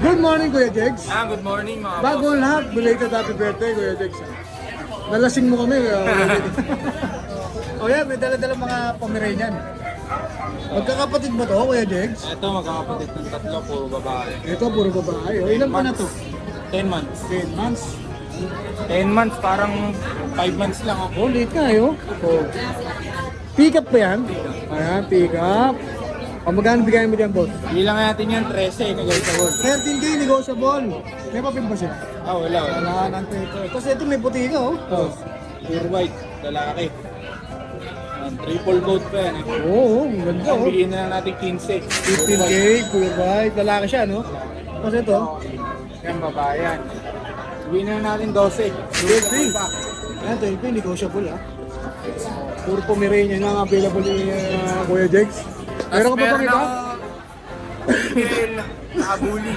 Good morning, Kuya Jegs. Good morning mga Bago ang lahat, belated happy birthday, Kuya Jegs. Nalasing mo kami, Kuya Jegs. O yan, may dala-dala mga Pomeranian. Magkakapatid ba to, Kuya Jegs? Ito magkakapatid ng tatlo, puro babae. Ito, puro babae. O, ilan pa na to? 10 months. 10 months. 10 months, parang 5 months lang ako. Oh, late na yun. Oh. Pick up ba yan? Ayan, pick up. O, magkano bigay mo dyan, boss? Bilang natin yan, 13, negotiable. 13K negotiable. May papel ba siya? Wala. Wala, nante ito. Tapos ito may puti ka, oh. Oh, pure white, lalaki. Triple coat pa yan. Oo, ang ganda, oh. Bigyan na lang natin 15. 15K, pure white. Lalaki siya, no? Tapos ito, Yan, babae yan. Bigyan na lang natin 12. 12K. Ayan, 12K, negotiable, ah. Puro Pomeranian na ang available ni Kuya Jegs. Meron ka pa bang iba? Bigel, nakabuli.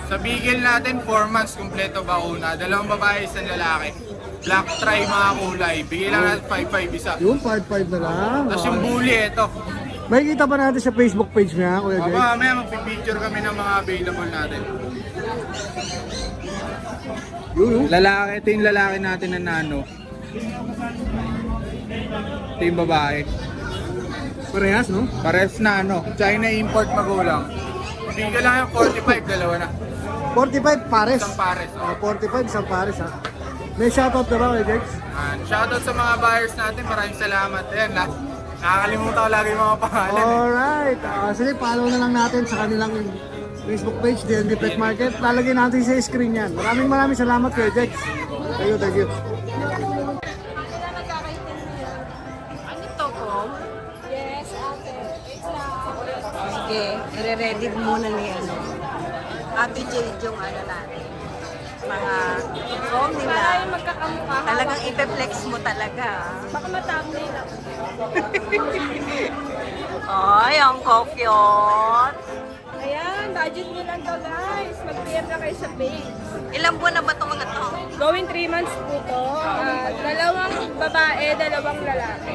Sa bigel natin, 4 months kompleto bakuna. Dalawang babae, isang lalaki. Black try mga kulay. Bigyan lang natin 5-5 isa. Yun, 5-5 na lang. Tapos yung bully, ito. May kita pa natin sa Facebook page niya, Kuya Jegs. Mamaya magpipicture kami ng mga available natin. Yun, oh. Lalaki, ito yung lalaki natin na nano. Ito yung babae. Parehas, no? Pares na ano, China import magulang. Bigyan lang yung 45, dalawa na. 45 pares. Isang pares. Oh, 45 isang pares, ha. May shoutout ka ba, Kuya Jegs? Shoutout sa mga buyers natin, maraming salamat. Ayan, nakakalimutan ko lagi yung mga pangalan. Alright. Sige, follow na lang natin sa kanilang Facebook page, DND Pet Market. Lalagyan natin sa screen yan. Maraming salamat, Kuya Jegs. Thank you. Ano to ko? Yes, ate. Wait lang. Sige, i-ready muna ni ano. Ate Jade yung ano natin. Mga home nila. Para yung magkakamukha. Talagang ipe-flex mo talaga. Baka matambay lang. Ay, ang cute. Ayan, budget nyo lang to guys. Mag-PM na kayo sa page. Ilang buwan na ba itong mga to? Going 3 months po to. Dalawang babae, dalawang lalaki.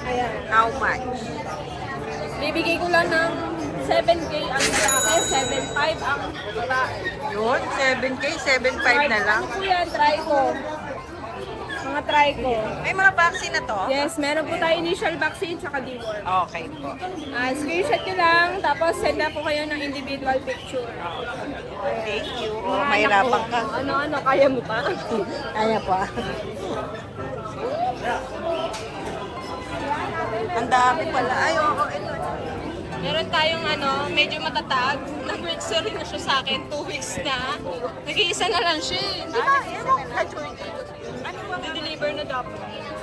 Ayan. How much? Bibigay ko lang ng 7K ang lalaki, 7.5 ang babae. Yun, 7K, 7.5 na lang. Ano po yan? Try ko. Mga try ko. May mga vaccine na to? Yes, meron po tayo initial vaccine sa deworm. Okay po. Screenshot nyo lang, tapos send na po kayo ng individual picture. Thank you. Mga Mahirapan anak ka. ko, Ano, kaya mo pa? Kaya pa. Ang dami pala. Ay, oo, ito. Meron tayong medyo matatag. Nag-register na siya sa akin, 2 weeks na. Nag-iisa na lang siya. Di ba? Ano ba? Na-deliver na dapat.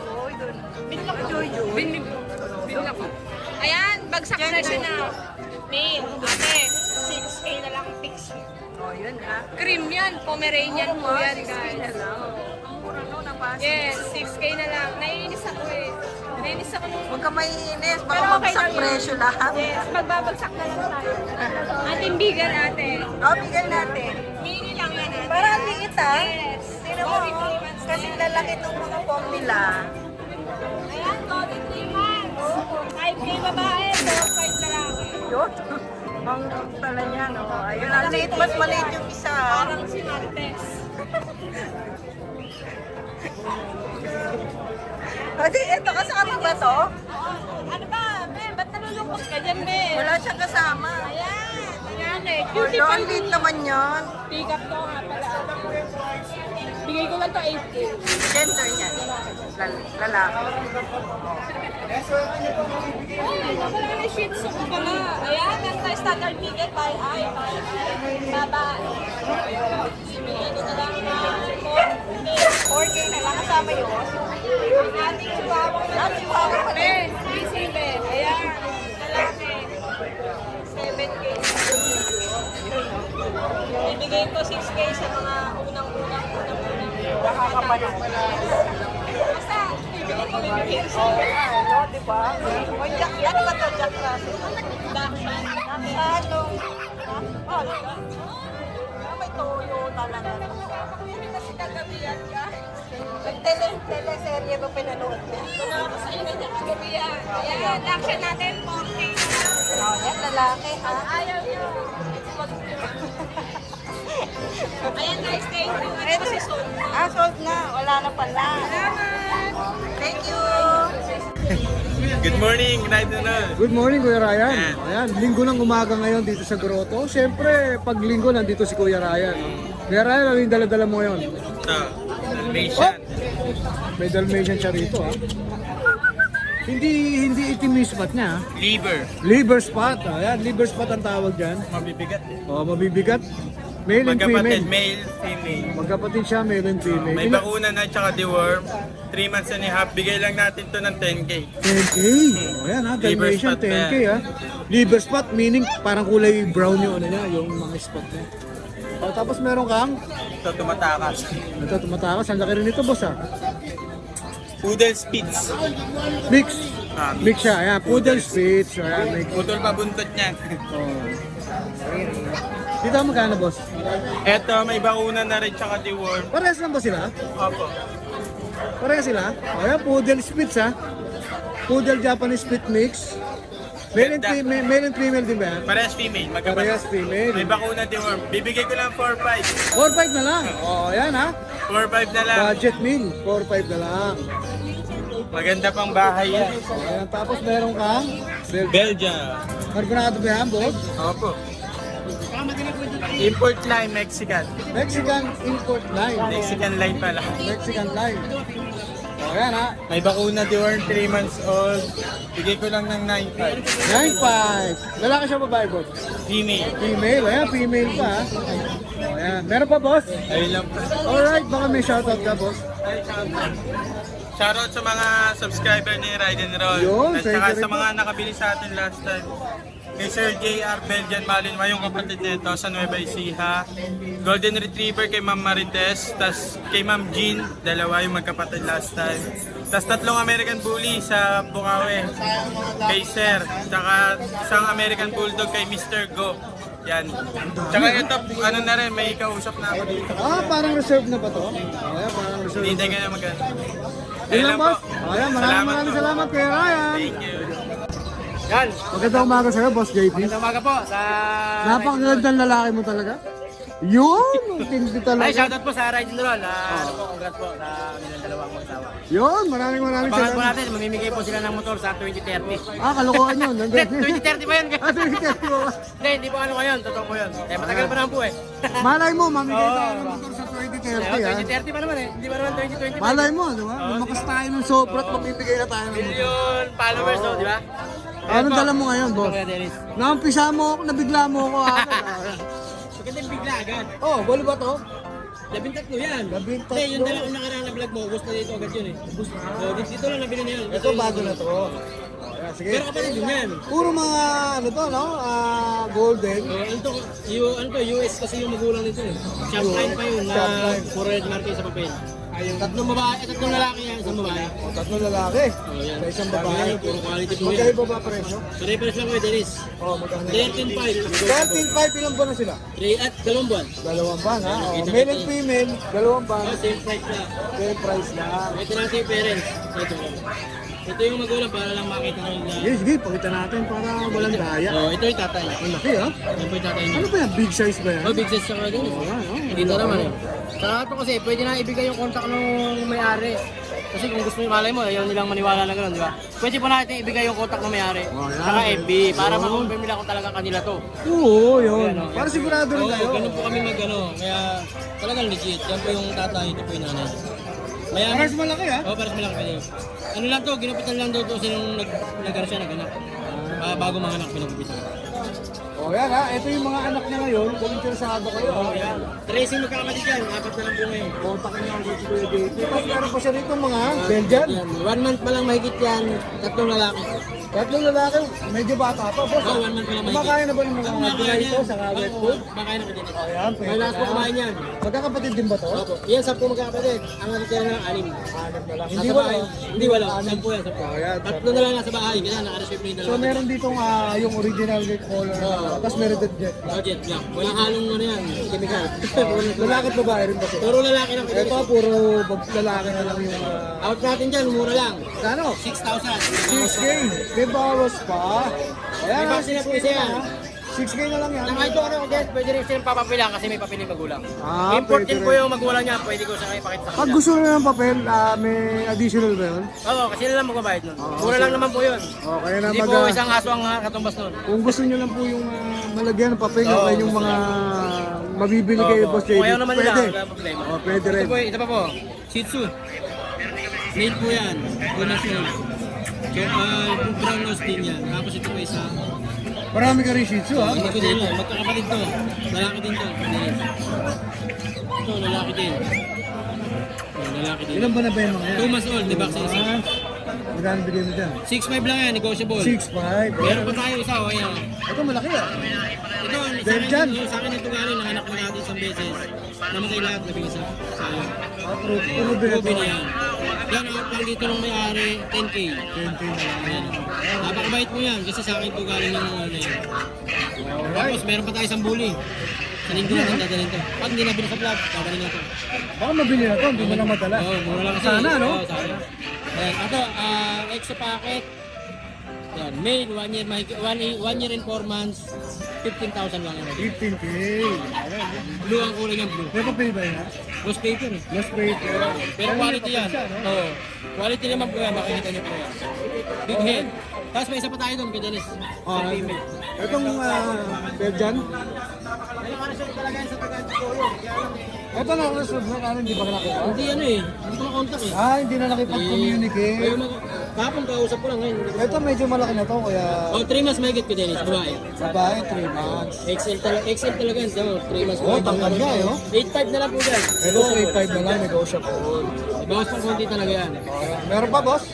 Joy, doon. Binla ko. Joy. Binla ko. Ayan, bagsak na siya na. Mail, ate, 6K na lang fix. Oh, yun ha. Cream yan, Pomeranian po yan, guys. Ang mura no, napasok. Yes, 6K na lang. Naiinis ako eh. Naiinis ako nung... Huwag ka maiinis, baka Pero okay magsak lang yun. presyo lahat. Yes, magbabagsak na lang tayo. Ating bigyan ate. Oh, bigyan natin. Mini lang yan ate. Para ang liit ha. Yes. Sino mo? Kasi lalaki itong mga pom nila. Ayan, golden 3 months. 5K babae, 4-5 lalaki. Yun. Ang tala niya, no? Ayun, ang liit, mas maliit yung isa. Parang si Martes. Ate, eto, kasama ba to? Ano ba, Ben? Ba't nalulungkot ka dyan, Ben? Wala siyang kasama. Ayan. Ayan eh. Oh, Cutie ang pie. liit naman yan. Pick up to nga pala. Bigay ko lang to 8K. Gender niyan. Lalaki. Ay, wala na shih tzu ko pala. Ayan, nasa standard figure by eye. Babae. Bigay ko na lang na 4K. 4K na lang kasama yun. Ating chihuahua na. Chihuahua pala. Ben, easy Ben. Ayan, lalaki. 7K. Ibigay ko 6K sa mga unang-unang. Nakakapalang. Basta, ibigay ko bibigay ko sa Ano, di ba? O, Jack, ano ba ito, Jack Russell? Dakshan. Ano? Oh, may toyo talaga. Kasi kagabi yan, guys. Teleserye ba pinanood niya? Wala ako sa inyo niya kagabi yan. Ayan, action natin, 4K. Oh, yan, lalaki ha. Ayaw niyo. Ayan guys, thank you. Ito si Sol. Sold na. Wala na pala. Thank you. Good morning, Ride and Roll. Good morning, Kuya Ryan. Ayan, linggo ng umaga ngayon dito sa Grotto. Siyempre, pag linggo nandito si Kuya Ryan. Kuya Ryan, ano yung dala-dala mo ngayon? Ito, Dalmatian. May Dalmatian siya rito, ha? Hindi itim yung spot niya, ha? Liver. Liver spot. Ayan, liver spot ang tawag dyan. Mabibigat. Oh, mabibigat. Male and Magkapatid, female. male, female. Magkapatid siya, male and female. May bakuna na tsaka deworm. 3 months and a half. Bigay lang natin to ng 10K. 10K. Oh, ayan, ha? Liver Dalmatian, spot 10K, ba? ha? Liver spot, meaning parang kulay brown yung ano niya, yung mga spot niya. Oh, tapos meron kang, Ito, tumatakas. ito tumatakas, ang laki rin ito, boss, ha? Poodle Spitz. Mix. Ah, Mix siya, ayan, poodle spitz, ayan, mix. Putol pa buntot niyan. Oh. Dito magkano, boss? Eto, may bakuna na rin tsaka deworm. Parehas lang ba sila? Opo. Parehas sila? O yan, poodle spitz, ha? Poodle Japanese split mix. Male and female din ba yan? Parehas female. Parehas female. May bakuna deworm. Bibigay ko lang 4-5. 4-5 na lang. O, yan, ha? 4-5 na lang. Budget meal, 4-5 na lang. Maganda pang bahay yan. Ayan, tapos meron kang Belgium. Carbonado ba yan, boss? Opo. Import line, Mexican. Mexican import line. Mexican line pala. Mexican line. O, yan, ha? May bakuna deworm, 3 months old. Bigay ko lang ng 9.5. 9.5. Lalaki siya babae, boss? Female. Female, ayan, female pa, ha? O, yan. Meron pa, boss? Ayun lang pa. Alright, baka may shoutout ka, boss. Shoutout sa mga subscriber ni Ride and Roll. Yun, At thank saka you sa rin mga nakabili sa atin last time. Kay Sir J.R. Belgian Malinwa, yung kapatid nito sa Nueva Ecija. Golden Retriever kay Ma'am Marites. Tas kay Ma'am Jean, dalawa yung magkapatid last time. Tas 3 American Bully sa Bukawi. Kay Sir. Tsaka isang American Bulldog kay Mr. Go. Yan. Tsaka ito, ano na rin, may kausap na ako dito. Ah, parang reserve na ba to? Ayan, parang reserve. Hindi ka na maganda. Yun lang, boss. Ayan, maraming salamat kay Ryan. Thank you. Yan. Magandang umaga sa'yo, Boss JP. Magandang umaga po sa... Napakagandang lalaki mo talaga. Yun! Ang tindi Ay, talaga. shoutout po sa Ride and Roll. Ano po, congrats po sa kanilang dalawang magsawa. Yun! Maraming Abangan po salamat. natin, mamimigay po sila ng motor sa 2030. Ah, kalokohan yun. Hindi, 2030 pa yun. Ah, 2030 mo ba? Hindi po ano ngayon, totoo po yun. Eh, matagal pa naman po eh. Malay mo, mamigay Oo. tayo ng motor sa 2030, ha? 2030 pa naman eh. Hindi pa naman 2025. Malay mo, di ba? Lumakas tayo ng Sopra at mamibigay na tayo ng motor. Million followers oh, di ba? Anong dala mo ngayon, boss? Kuya Dennis. Naumpisa mo ako, nabigla mo ako agad. Magandang bigla agad. Oh, balo ba to? 13 yan. 13. Hindi, yung dalawang nakaraan na vlog mo, gusto dito agad yun eh. So, dito lang nabili na yun. Ito bago na to. Ayan, sige. Pero kapatid din yan. Puro mga, ano to, no? Golden. Ano to, US kasi yung magulang nito eh. Champagne pa yun na Champagne. puro red market sa papel. Tatlong babae, tatlong lalaki yan, isang babae. O, tatlong lalaki. Oh, yan. Sa isang babae. Puro quality po yan. Magkaiba ba presyo? Pare-pares lang kayo, Dennis. Oh, magkano? 13.5. 13.5 ilang buwan na sila? 3 at 2 buwan. Dalawang ban, ha? Oh, male and female, dalawang ban. Oh, same price na. Same price lang. Ito natin yung parents. Ito yung magulang para lang makita nyo na. Sige, sige, pakita natin para walang daya. Oh, ito yung tatay. Ang laki, ha? Yan po yung tatay niya. Ano ba yan? Big size ba yan? Oh, big size siya nga din. Ayan, oh. Dito naman eh. Saka ito kasi, pwede na ibigay yung contact ng may-ari. Kasi kung gusto nyo, malay mo, ayaw nilang maniwala na gano'n, di ba? Pwede po natin ibigay yung contact ng may-ari. Oh, yan. Saka FB, para ma-confirm nila kung talagang kanila to. Oo, yun. Ayan, oh. Para sigurado rin Oo, kayo. ganun po kami mag-ano. Kaya talagang legit. Yan po yung tatay, ito po yung nanay. Mayaman. Paras malaki, ha? Oo, paras malaki pa din. Ano lang to, ginupitan lang daw to kasi nung nag-ano siya, nag-anak. Bago mga anak, pinagupitan. Oh, yan, ha? Ito yung mga anak niya ngayon. Kung interesado kayo, ha? Oh, yan. Tracing magkakapatid yan, 4 na lang po ngayon. Kontakin niyo ako si Kuya JP. Tapos meron pa siya rito mga Belgian. Yan, 1 month pa lang mahigit yan, 3 lalaki. Tatlong lalaki, medyo bata pa. Boss, Oo, 1 month pa lang mahigit. kumakain na ba ng mga Kumakain dry ito yan. sa wet Oo, food? kumakain ako din. Ayan, May last po kumain yan. Magkakapatid din ba to? Opo. Yan, 10 magkakapatid. Ang natitira na lang, 6. Anim na lang. Hindi Nasa wala. bahay? Hindi wala. 10 yan, 10. Ayan, 3 na lang nasa bahay, kaya naka-receive na yung So dalawa. meron ditong yung original red color. Oo. Tapos meron din jet black. Jet black. Walang halong ano yan, chemical. Lalaki at babae rin ba to? Puro lalaki lang. Ito, puro lalaki na lang yung... Out natin dyan, mura lang. Kano? 6,000. 6K. May bawas pa. Ayan, May vaccine na po isa yan. 6K na lang yan. Saka ito ano, guys, pwede rin silang papapilang kasi may papel yung magulang. Ah, Import pwede din po rin. yung magulang niya, pwede ko siya ipakita sa Pag kanila. gusto nyo ng papel, may additional ba yun? Oo, kasi sila lang magbabayad nun. Oo, Mura lang naman po yun. O, kaya na Hindi po isang aso ang katumbas nun. kung gusto nyo lang po yung malagyan ng papel, o kaya yung mga mabibili kay Boss JD, Kung ayaw naman nila, pwede. wala problema. O, pwede rin. Ito pa po, Shih Tzu. Male po yan, 2 months old. Brown nose din yan. Tapos ito pa isa. Marami ka rin Shih Tzu, ha? Hindi ko din lang, magkakapatid to. Lalaki din to. Ito, lalaki din. Lalaki din. Ilan ba na ba yung mga yan? 2 months old, di ba sa isa? Magkano bigyan mo dyan? 6'5 lang yan, negotiable. 6'5". Meron pa tayo isa, o yan. Ito malaki ah. Ito, Belgian. sa akin ito galing, nanganak na natin isang beses. Namatay lahat, labing isa. Sayang. Puro bigat Ruby na yan. Yan, out lang dito ng may-ari, 10K. 10K na lang. Ayan. Napakabait mo yan, kasi sa akin ito galing yung ano yan. Tapos meron pa tayo isang bully. Sa linggo natin dadalhin to. Pag hindi nabili sa vlog, dadalhin natin. Baka mabili na to, hindi mo na madala. Oo, mura lang kasi. Sana, no? Oo, sana. Ayan, ito, extra packet. Yan, male, 1 year, 1 year and 4 months, 15,000 lang yan. 15K. Blue ang kulay niya, blue. May papel ba yan? Lost paper eh. Last rate. Pero quality yan. Oo. Quality naman po yan, makikita niyo po yan. Big head. Tapos may isa pa tayo doon, kay Dennis. Oh, Sa female. itong Belgian. Ayun, ano siya talaga yan sa taga-Toyo. Ito na, reserve na kanin, hindi ba nakuha? Hindi ano eh, hindi ko na-contact eh. Hindi na nakipag-communicate. Ayun, kahapon kausap ko lang ngayon. Ito medyo malaki na to, kaya Oh, 3 months may kay Dennis, babae. babae, 3 months. XL talaga yan, so 3 months. Oh, tangkad nga eh, oh. 8.5 na lang po dyan. Ito 3.5 na lang, negotiable. Bawas pang konti talaga yan. Meron pa, boss?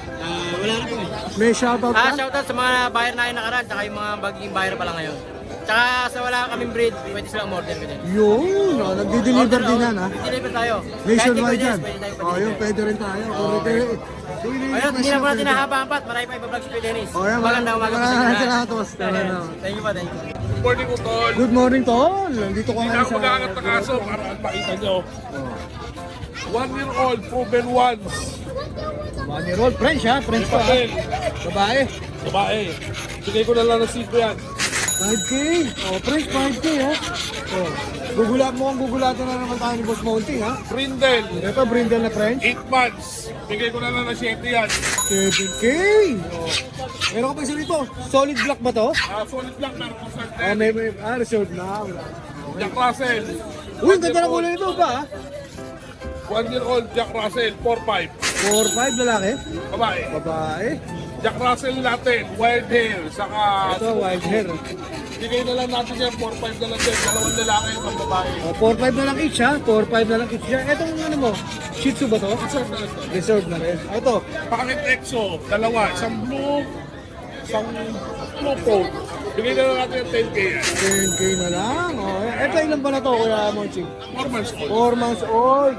Wala na po eh. May shoutout pa? Shoutout sa mga buyer natin nakaraan, tsaka yung mga baging buyer pa lang ngayon. Tsaka sa wala kaming breed, pwede silang order ko din. Yun, nagdi-deliver din yan, ha? Deliver tayo. Nationwide Kahit yan. pwede tayo Oh, yun, pwede rin tayo. Ayun, hindi na po natin nahabapat. Marami pa iba-vlog si Kuya Dennis. Oh, yan, Magandang umaga po sa maraming inyo. salamat, boss. Thank you po, thank you. Morning po, Tol. Good morning, Tol. Nandito ko Hindi ngayon ako sa... mag-aangat ng aso para makita nyo. 1 year old, proven once. 1 year old, French ha? French pa ha? Papel. Babae. Babae. Bigay ko na lang ng seat yan. 5K. Oh, French 5K ha? Oh. Gugulatan na naman tayo ni Boss Monty ha? Brindle. Ito, brindle na French. 8 months. Bigay ko na lang ng 7 yan. 7K. Oh. Meron ka pa isa dito. Solid block ba to? Solid lang, meron ko sa Reserved na. Wala. Jack Russell. Uy, ang ganda na kulay nito ba ha? 1 year old, Jack Russell, 4-5. 4-5 lalaki. Babae. Babae. Jack Russell natin, wild hair, saka... Ito, wild hair. Bigay na lang natin yan, 4-5 na lang yan. Dalawang lalaki, isang babae. Oh, 4-5 na lang each ha? 4-5 na lang each. Etong ano mo? Shih Tzu ba to? Reserve na lang to. Reserved na rin. Ito. Packet EXO, dalawa. Isang blue coat. Bigay na lang natin yung 10K yan. 10K na lang. Oh, ito ilan ba na to, Kuya Monching? 4 months old. 4 months old.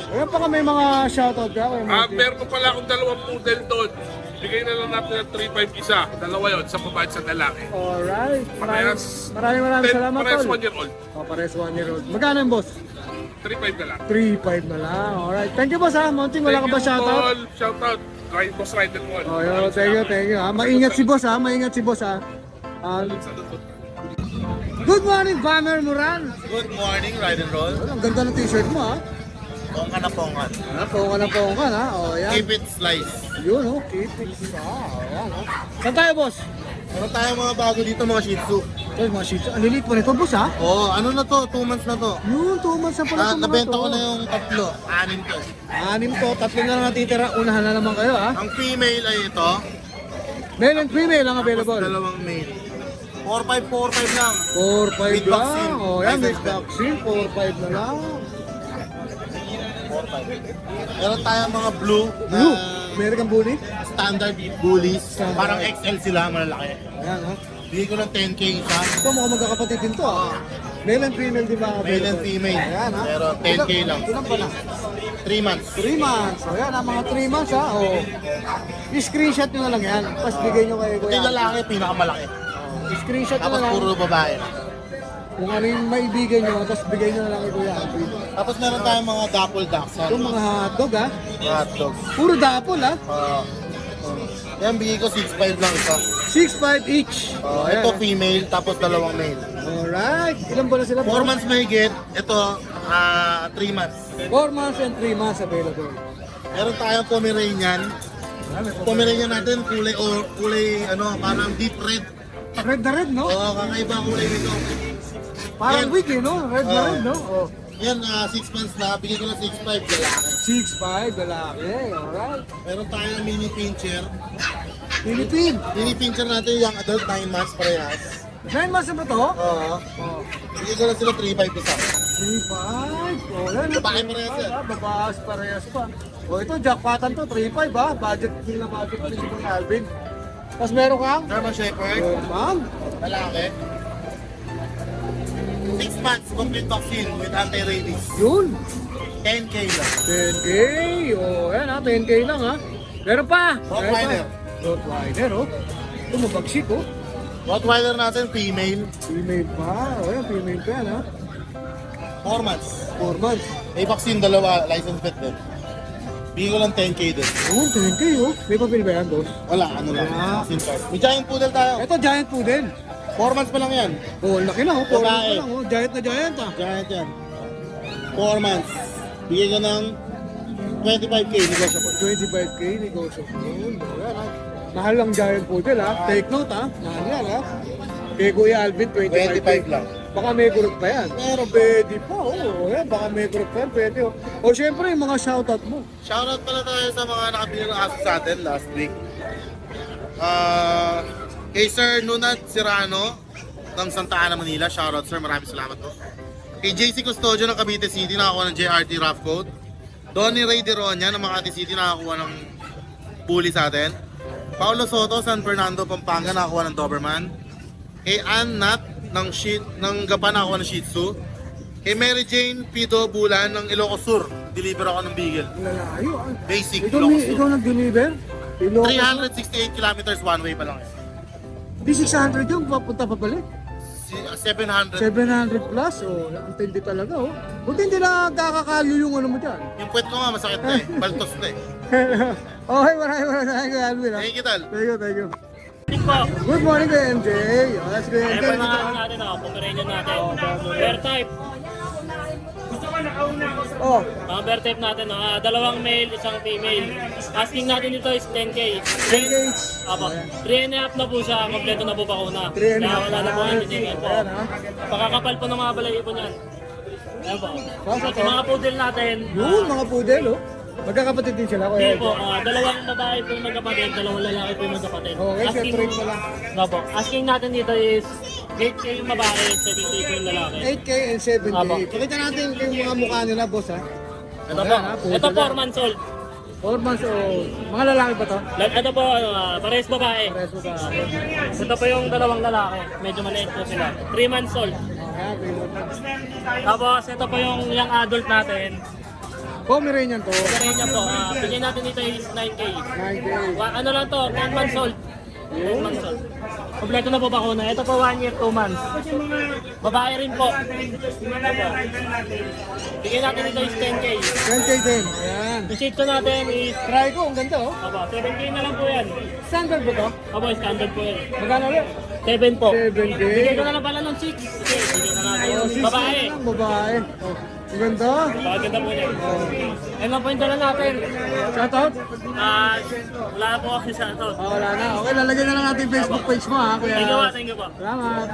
Ayan pa ka may mga shoutout ka, Kuya Monching. Meron pa pala akong dalawang poodle doon. Bigay na lang natin ng 3-5 isa. Dalawa yun, sa babae at sa lalaki. Alright. Parehas- Maraming salamat, Parehas Tol. 1 year old. Oh, parehas 1 year old. Magkano yung boss? 3-5 na lang. 3.5 na lang. Alright. Thank you, boss ha. Monching, wala ka ba shoutout? Tol. Shoutout. Boss Rider One. Oh, yo, thank you ha. Maingat si boss ha. Maingat si boss ha. Good morning, Bamer Moran. Good morning, Ride and Roll. Ang ganda ng t-shirt mo ha. Pongka na pongkan. Pongan ha. Oh, yan. Keep it slice. Yun oh. Keep it. Ayan oh. Saan tayo, boss? Meron tayong mga bago dito, mga Shih Tzu. Ito, mga shih tzu. Ang lilit pa nito, boss ha? Oh, ano na to? 2 months na to. Yun, 2 months na pala itong mga Nabenta to. ko na yung tatlo. 6 to. 6 to, 3 na lang natitira. Unahan na naman kayo ha. Ang female ay ito. Male and female ang Tapos available. dalawang male. 4-5 lang. 4-5 With lang. vaccine. Oh, yan, with License. vaccine. 4-5 na lang. 4-5. Meron tayong mga blue. Blue. Na American Bully. standard bullies. Standard. Parang XL sila, malalaki. Ayan ha. Bigay ko ng 10K isa. Ito mukhang magkakapatid din to ha. Male and female di ba? Male and female. Ayan ha. Pero 10K lang. Ilan pa na? 3 months. 3 months. O yan, ang mga 3 months ha. O. I-screenshot nyo na lang yan. Tapos bigay nyo kay Ito Kuya. yung lalaki, pinakamalaki. I-screenshot nyo Tapos na lang. puro babae. Kung ano yung maibigay nyo, tapos bigay nyo na lang kay Kuya. Tapos meron tayong mga dapple ducks. Ito mga hotdog ha. Hot dogs. Puro dapol ha. Yan, bigay ko 6.5 lang isa. 6'5 each. Ito female, tapos dalawang male. Alright. Ilan ba na sila? 4 months mahigit. Ito, 3 months. 4 months and 3 months available. Meron tayong Pomeranian. Pomeranian natin, kulay parang deep red. Red na red, no? Oo, kakaiba ang kulay nito. Parang Yan. wig, eh, no? Red na Oo. red, no? Oh. Yan, 6 months na. Bigyan ko ng 6'5 lalaki. 6'5 lalaki. Alright. Meron tayong mini pincher. Philippine. Mini pincher natin yung adult 9 months parehas. 9 months na ba to? Oo. Oh. Bigyan ko lang sila 3'5 isa. 3'5. Oh, yan. Babae parehas yan. Babae parehas pa. Oh, ito, jackpotan to. 3'5 ha. Budget nila budget ni Sir Alvin. Tapos meron kang? German Shepherd, Oh, ma'am. lalaki. 6 months, complete vaccine with anti-rabies. Yun. 10K lang. 10K. Oh, yan ha. 10K lang ha. Meron pa. Rottweiler. Rottweiler, oh. Ito, mabagsik, oh. Rottweiler natin, female, Female pa. Oh, yan. Female pa yan ha. 4 months. 4 months. May vaccine, dalawa, license vet din. Bigyan ko lang 10K din. Oh, 10K, oh. May papel ba yan, boss? Wala, ano lang, Ah. vaccine card. May giant poodle tayo. Ito, giant poodle. 4 months pa lang yan. Oh, laki na, oh. 4 months Babae. pa lang, oh. Giant na giant, ah. Giant yan. 4 months. Bigyan ko ng 25K, negotiable. 25K, negotiable. Yan, ha. Mahal lang giant poodle, ha. Take note, ha. Mahal yan, ha. Kay Kuya Alvin, 25K. 25 lang. Baka may group pa yan. Pero pwede pa, oh. Yan, baka may group pa yan, pwede, oh. O, syempre, yung mga shoutout mo. Shoutout pala tayo sa mga nakabili ng aso sa atin last week. Kay Sir Nunat Serrano ng Santa Ana, Manila. Shoutout sir, maraming salamat po. Kay JC Custodio ng Cavite City, nakakuha ng JRT Rough Coat. Donnie Ray Deronia ng Makati City, nakakuha ng bully sa atin. Paulo Soto, San Fernando, Pampanga, nakakuha ng Doberman. Kay Ann Nat ng Gapan, nakakuha ng Shih Tzu. Kay Mary Jane Pido Bulan ng Ilocos Sur, deliver ako ng Beagle. Lalayo, ah. Basic, Ikaw, Ilocos Sur. ikaw nag-deliver? 368 kilometers one way pa lang eh. Di 600 yung papunta pa balik. 700. 700 plus, oh. Ang tindi talaga, oh. Buti hindi na kakakalyo yung ano mo dyan. Yung puwet ko nga masakit na eh. Baltos na eh. Okay, maraming Kuya Alvin, ha. Thank you, Tal. Thank you, thank you. Po. Good morning, Kuya MJ. Oh, that's Kuya Ayan MJ. po yung mga ano natin, Pomeranian natin. Bear type. Oh, Mga bear type natin, dalawang male, isang female. Asking natin dito is 10K. 10K. Apo, 3.5 na po siya, kompleto na po bakuna. 3.5. Kaya wala na po ang engineer po. Ayan, ha. Pakakapal po ng mga balayi po niyan. Ayan po. Basta At to. yung mga poodle natin, Yun, mga poodle, oh. Magkakapatid din sila, Kuya hindi MJ. po, dalawang babae po yung magkapatid, dalawang lalaki po yung magkapatid. Okay, separate pa lang. Apo, asking natin dito is 8K yung babae, 7K po yung lalaki. 8K and 7K. Apo. Pakita natin yung mga mukha nila, boss, ha. Ito po, Ayan, ha, poodle ito yan. 4 months old. 4 months old. Mga lalaki ba to? Ito po, parehas babae. Pares mo ba? Ito po yung dalawang lalaki. Medyo maliit po sila. 3 months old. Ayan, Tapos ito po yung young adult natin. Pomeranian to. Kaya niya po, bigyan natin dito is 9K. 9K. Ano lang to, 10 months old. 10 months old. Kompleto na po bakuna. Ito po 1 year, 2 months. Babae rin po. Ito po. Bigyan natin dito is 10K. 10K din. Ayan. Yung shih tzu natin is, Try ko, ang ganda, oh. aba, 7K na lang po yan. Standard ba to? Aba, standard po yan. Magkano ulit? 7 po. 7K. Bigyan ko na lang pala ng 6. Okay, bigyan na natin. Oh, sis, Babae. lang, babae. Oh, ang ganda. Pagkaganda po niya. Ayun lang po yung dala natin. Shoutout? Wala na po ako sa ito. Oh, wala na. Okay, lalagyan na lang natin yung Facebook page mo, ha, kuya. Thank you po. Salamat.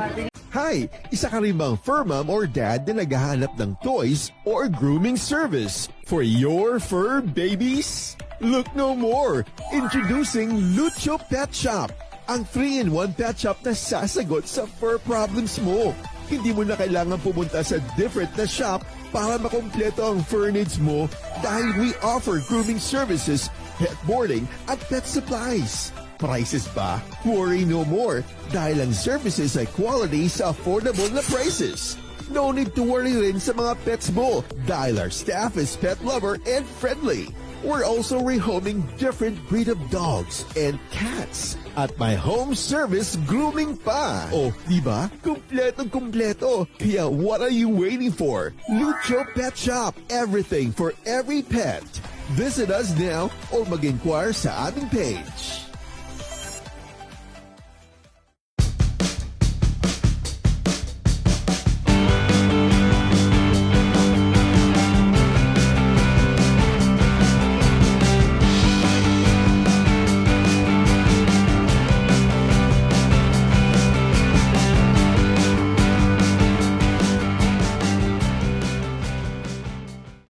Hi! Isa ka rin bang fur mom or dad na naghahanap ng toys or grooming service for your fur babies? Look no more! Introducing Lucho Pet Shop, ang 3-in-1 pet shop na sasagot sa fur problems mo. Hindi mo na kailangan pumunta sa different na shop para makompleto ang fur needs mo dahil we offer grooming services, pet boarding at pet supplies. Prices ba? Worry no more dahil ang services ay quality sa affordable na prices. No need to worry rin sa mga pets mo dahil our staff is pet lover and friendly. We're also rehoming different breed of dogs and cats at my home service grooming pa. Oh, di ba? Kumpletong-kumpleto. Kaya what are you waiting for? Lucho Pet Shop. Everything for every pet. Visit us now or mag-inquire sa aming page.